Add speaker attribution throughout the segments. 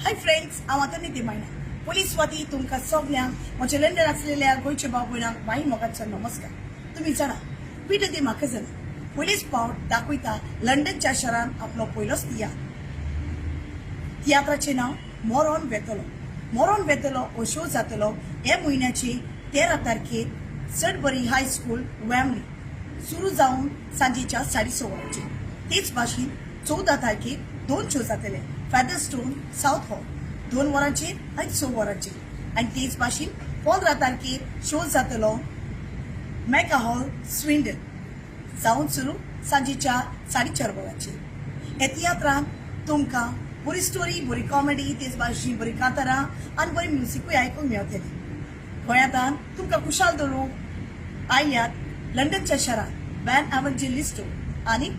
Speaker 1: Hi friends, हांव आतां निधी मायना पोलीस स्वाती तुमकां सगल्यांक म्हज्या लंडन आसलेल्या गोंयच्या भाव भयणांक माई मोगाचो नमस्कार. तुम्ही जाणा पीटर दी म्हाका जाणा पयलीच फावट दाखयता लंडनच्या शारांत आपलो पयलोच तियात्राचें नांव मोरोन वेतलो हो शो जातलो हे म्हयन्याची 13 तारखेर सडबरी हाय स्कूल वॅमली सुरू जावन सांजेच्या 6:30 वरांचेर. तेच भाशेन 14 तारखेर 2 शो जातले फेदरस्टोन साउथ हॉल 2 वरांचेर आनी 6 वरांचेर आनी तेच भाशेन 15 तारखेर शो जातलो मेगा हॉल स्विंडन जावन सुरू सांजेच्या 4:30 वरांचेर. हे तियात्रांत तुमकां बरी स्टोरी, बरी कॉमेडी, तेच भाशेन बरी कांतारां आनी बरी म्युझिकूय आयकूंक मेळटली. गोंयांतान तुमकां खुशाल दवरूंक आयल्यात लंडनच्या शारांत बॅन एव्हँजेलिस्टो आनी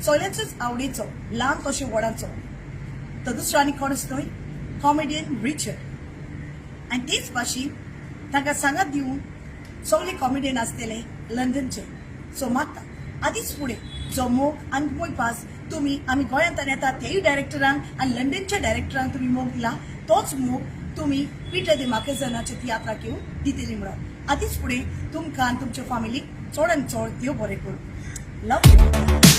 Speaker 1: सगळ्यांचोच आवडीचो ल्हान कशे व्हडाचो तो दुसरो आनी कोणूच न्हय, कॉमेडियन रिचर्ड. आनी तेच भाशेन तांकां सांगात दिवन सगळे कॉमेडियन आसतले लंडनचे. सो मागता आदींच फुडें जो मोग आनी मोयपास तुमी आमी गोंयांत येतात तेय डायरेक्टरांक आनी लंडनच्या डायरेक्टरांक तुमी मोग दिला, तोच मोग तुमी पीटर दी मार्केसानाच्या तियात्राक येवन दितली म्हणून. आदींच फुडें तुमकां आनी तुमच्या फॅमिलीक चड आनी चड देव बरें करूं. लव यू.